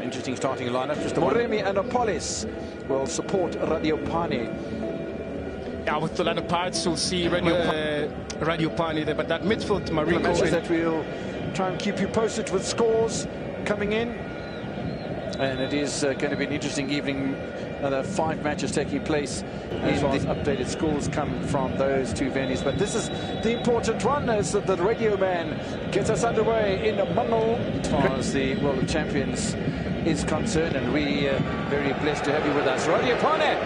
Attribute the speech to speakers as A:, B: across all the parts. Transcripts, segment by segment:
A: Interesting starting lineup. Just Moremi and Apolis will support Radiopane.
B: Yeah, with the Orlando Pirates, you'll see Radiopane there, but that midfield, Marumo.
A: Matches that we'll try and keep you posted with scores coming in. And it is going to be an interesting evening. Another 5 matches taking place. And the updated scores come from those 2 venues. But this is the important one as the Radio Man gets us underway in Mango. As far as the World of Champions is concerned, and we are very blessed to have you with us. Radiopane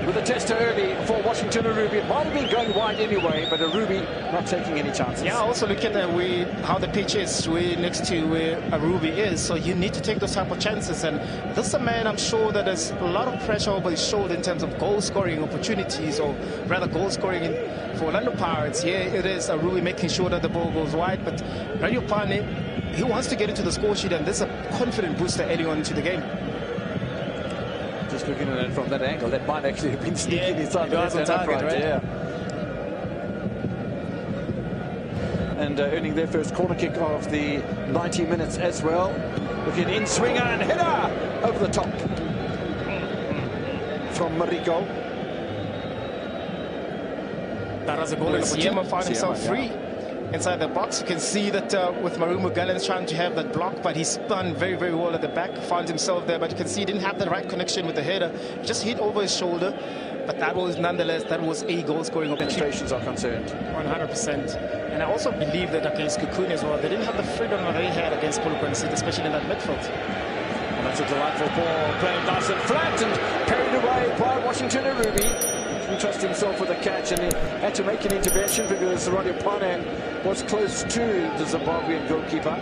A: with a tester early for Washington Arubi. It might have been going wide anyway, but Arubi not taking any chances.
B: Yeah, also look at how the pitch is. We're next to where Arubi is, so you need to take those type of chances. And this is a man, I'm sure, that there's a lot of pressure over his shoulder in terms of goal-scoring opportunities, or rather goal-scoring for Orlando Pirates. Yeah, it is Arubi making sure that the ball goes wide, but Radiopane, he wants to get into the score sheet, and this is a confident booster early on into the game.
A: Just looking at it from that angle, that might actually have been sneaking inside the net and upright, right? Yeah. And earning their first corner kick of the 90 minutes as well. Looking in, swinger and header over the top from Marico.
B: That has a goal, and Siema found himself free inside the box. You can see that with Marumo, Galants trying to have that block, but he spun very, very well at the back, found himself there, but you can see he didn't have the right connection with the header, just hit over his shoulder. But that was nonetheless, that was a goal-scoring opportunity.
A: Penetrations are concerned.
B: 100%. And I also believe that against Cocoon as well, they didn't have the freedom that they had against Polokwane City, especially in that midfield.
A: And that's a delightful ball, played nice and flat and carried away by Washington Arubi. Trust himself with a catch, and he had to make an intervention because Radiopane was close to the Zimbabwean goalkeeper.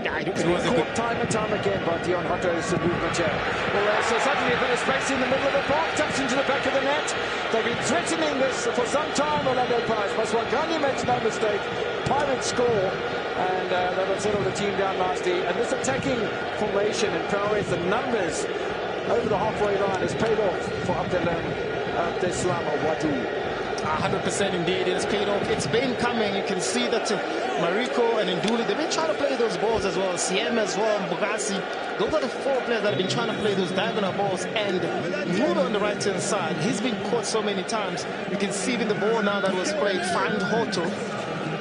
B: Yeah, it
A: was caught time and time again by Dion Hotto's movement here. Well, so suddenly a bit of space in the middle of the park, tucked into the back of the net. They've been threatening this for some time, Orlando Pirates. Maswangani makes no mistake. Pirates score, and that will settle the team down nicely. And this attacking formation and prowess, the numbers over the halfway line has paid off for Abdeslam Wadu.
B: 100% indeed, it has paid off. It's been coming. You can see that Mariko and Nduli, they've been trying to play those balls as well. Siem as well, Mbugasi. Those are the 4 players that have been trying to play those diagonal balls. And Nudo on the right-hand side, he's been caught so many times. You can see even the ball now that was played, find Hoto,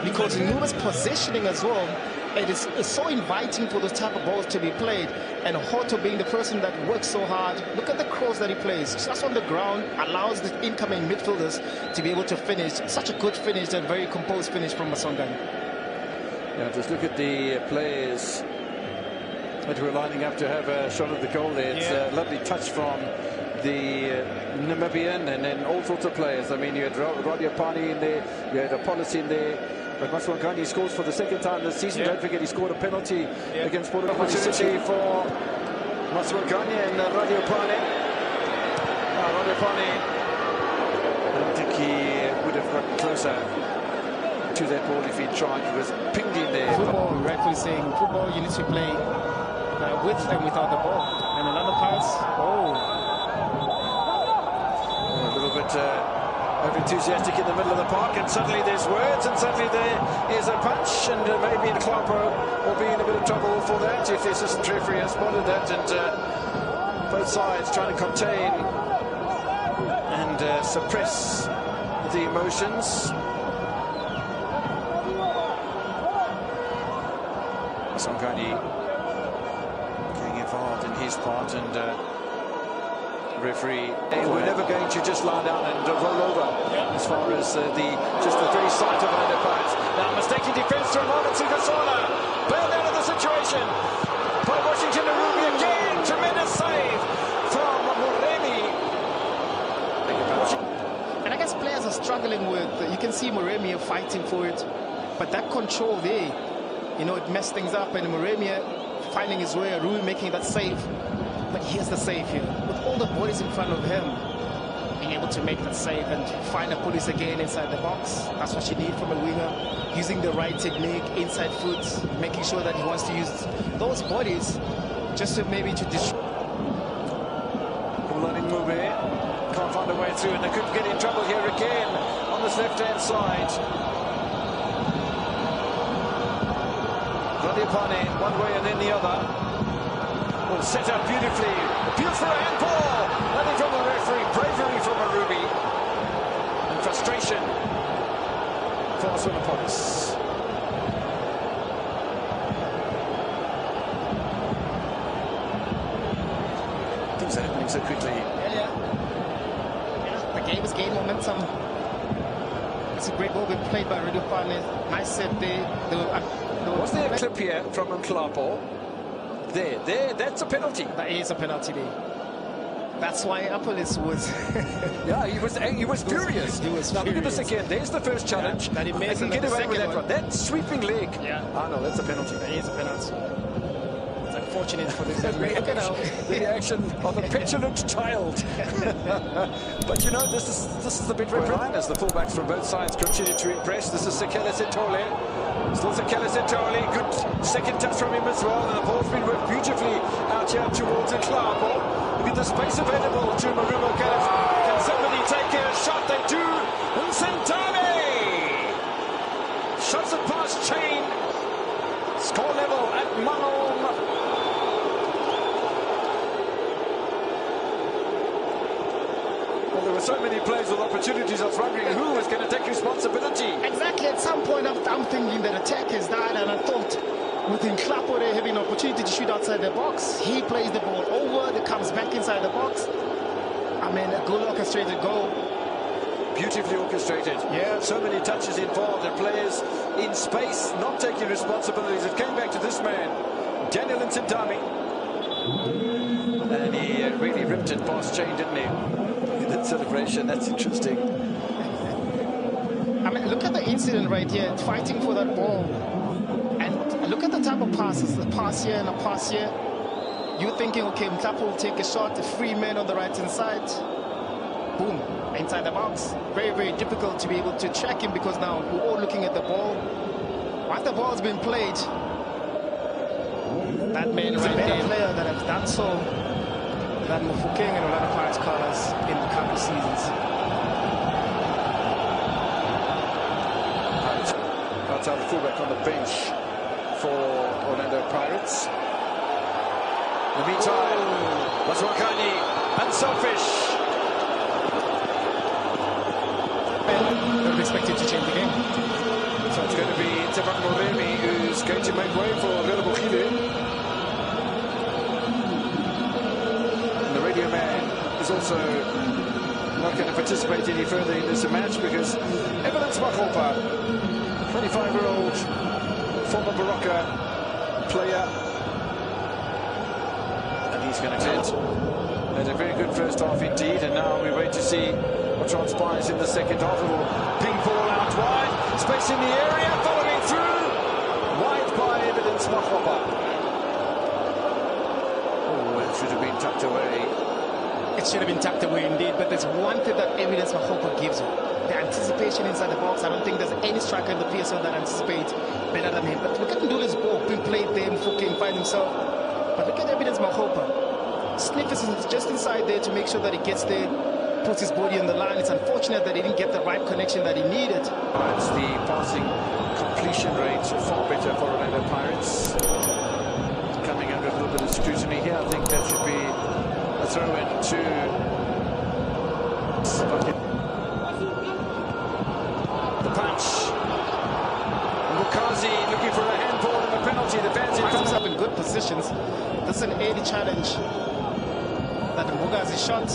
B: because Nudo's positioning as well. It is so inviting for those type of balls to be played, and Hoto being the person that works so hard. Look at the cross that he plays, just on the ground, allows the incoming midfielders to be able to finish. Such a good finish and very composed finish from Masongani.
A: Yeah, just look at the players that were lining up to have a shot at the goal there. It's a lovely touch from the Namibian, and then all sorts of players. I mean, you had Radiopane in there, you had Apolis in there. But Maswangani scores for the 2nd time this season. Don't forget, he scored a penalty against Porto. Opportunity for Maswangani and Radiopane. Radiopane, I don't think he would have gotten closer to that ball if he tried. He was pinged in there.
B: Football, rightfully saying, football you need to play with and without the ball. And Orlando Pirates,
A: a little bit over-enthusiastic in the middle of the park, and suddenly there's words, and suddenly there is a punch, and maybe Kloppo will be in a bit of trouble for that if the assistant referee has spotted that. And both sides trying to contain and suppress the emotions. Masongani getting involved in his part, and referee, we're never going to just lie down and roll over as far as just the very sight of Orlando Pirates. Now mistaken defense from Martin Sugasola, bailed out of the situation by Washington Arubi again. Tremendous save from Moremi.
B: And I guess players are struggling with, you can see Moremi fighting for it, but that control there, you know, it messed things up, and Moremi finding his way, Arubi making that save. But here's the save here, with all the bodies in front of him, being able to make that save and find a police again inside the box. That's what you need from a winger, using the right technique, inside foot, making sure that he wants to use those bodies just to maybe to destroy.
A: Can't find a way through, and they could get in trouble here again on this left-hand side. Radiopane one way and then the other. Well, set up beautifully. Appeals for a handball. Nothing from the referee. Bravery from Marumo. And frustration for Swinopolis. Things are happening so quickly.
B: Yeah. The game is gaining momentum. It's a great ball being played by Radio Partners. Nice set there.
A: Was there a clip here from Mklapo? There, that's a penalty.
B: That is a penalty there. That's why Apolis was...
A: Yeah, he was furious.
B: He was
A: now
B: furious.
A: look at this again. There's the first challenge.
B: Yeah, that he missed
A: and
B: and
A: get
B: the
A: away with that
B: second
A: one. That sweeping leg.
B: Yeah.
A: Ah, no, that's a penalty.
B: That is a penalty. It's unfortunate for this. Look at how...
A: The reaction of a petulant child. But you know, this is the bit where as the fullbacks from both sides continue to impress. This is Sekele Setole. Still Sekele Setole. Good second touch from him as well. And the ball's been worked beautifully out here towards Nklapo. Look at the space available to Marumo. Can somebody take a shot? They do. Nsentane shots it past Chain. Score level at Marumo. Well, there were so many plays with opportunities. I was wondering who was going to take responsibility.
B: Exactly. At some point, I'm thinking that attack is that, and I thought with Nklapo there having an opportunity to shoot outside the box, he plays the ball over, it comes back inside the box. I mean, a good orchestrated goal.
A: Beautifully orchestrated. Yeah, so many touches involved and players in space not taking responsibilities. It came back to this man, Daniel Nsentame. And he really ripped it past Chain, didn't he? Look at that celebration, that's interesting.
B: I mean, look at the incident right here, fighting for that ball. And look at the type of passes, the pass here and a pass here. You're thinking, okay, Mklapo will take a shot, a free man on the right-hand side. Boom, inside the box. Very, very difficult to be able to track him because now we're all looking at the ball. Once the ball's been played, that man right there, player that has done so, that Mufokeng and Orlando Pirates colours in the couple seasons.
A: Outside the fullback on the bench for Orlando Pirates. In the meantime, Maswakani, unselfish.
B: They're expected to change the game.
A: So it's going to be Tebak Moremi who's going to make way for Relebogilu. And the radio man is also not going to participate any further in this match because Evidence Makopa, 25-year-old former Barocca player, and he's going to get had a very good first half indeed, and now we wait to see what transpires in the second half. A little ping ball out wide, space in the area, following through, wide by Evidence Makopa. Oh, it should have been tucked away.
B: It should have been tucked away indeed, but there's one thing that Evidence Makopa gives you. The anticipation inside the box. I don't think there's any striker in the PSL that anticipates better than him. But look at Nduli's ball being played there, Mfokeng find himself. But look at Evidence Makopa. Sniffers is just inside there to make sure that he gets there, puts his body on the line. It's unfortunate that he didn't get the right connection that he needed.
A: It's the passing completion rate far better for Orlando Pirates. Coming under a little bit of scrutiny here. I think that should be a throw-in to... The punch. Mukazi looking for a handball and a penalty. The fans
B: Comes up in good positions. This is an early challenge that Mukazi shot.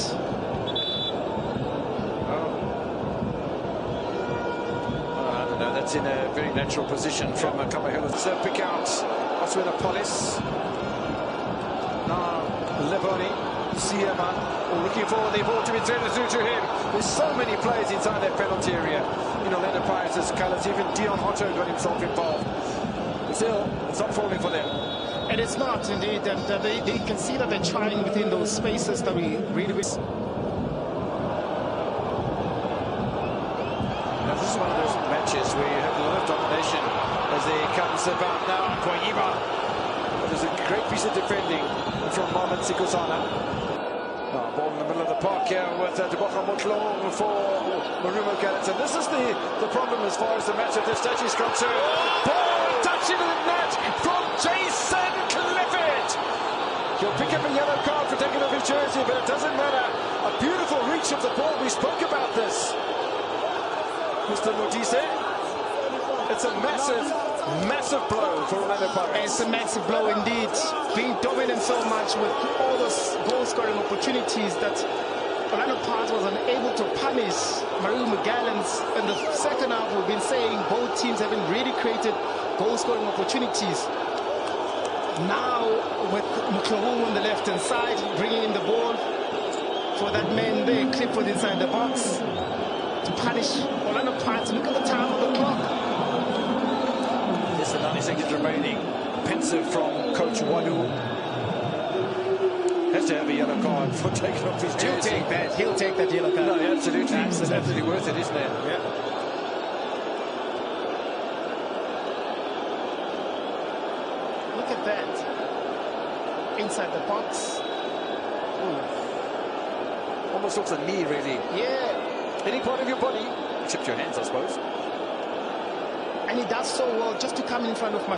A: I don't know. That's in a very natural position from Kamahela. So pick out Swinopolis. Now Leboni, Siema, looking for the ball to be threaded through to him. There's so many players inside that penalty area in Orlando Pirates' colours. Even Dion Otto got himself involved. But still, it's not falling for them.
B: And it's not indeed, and they can see that they're trying within those spaces that we really wish.
A: Now, this is one of those matches where you have a lot of domination as it comes about now. Koiba. There's a great piece of defending from Mohamed Sikosana. Ball in the middle of the park here with Debocha Motlong for Marumo Galants. And this is the problem as far as the match at this stage is concerned. Ball touching the net from Jason Clifford. He'll pick pick up a yellow card for taking off his jersey, but it doesn't matter. A beautiful reach of the ball. We spoke about this, Mr. Modise. It's a massive, massive blow for Orlando Pirates.
B: It's a massive blow indeed. Being dominant so much with all those goal-scoring opportunities that Orlando Pirates was unable to punish Marumo Galants. In the second half, we've been saying both teams haven't really created goal-scoring opportunities. Now, with Marumo on the left-hand side, bringing in the ball for that man there, Clifford inside the box to punish Orlando Pirates. Look at the time of the clock.
A: There's 90 seconds remaining. Pensive from Coach Wadu. Has to have a yellow card for taking off his jersey.
B: He'll take that. He'll take that yellow card.
A: No, absolutely. It's absolutely worth it, isn't it?
B: Yeah. Look at that. Inside the box.
A: Ooh. Almost looks a knee, really.
B: Yeah.
A: Any part of your body, except your hands, I suppose.
B: And he does so well just to come in front of my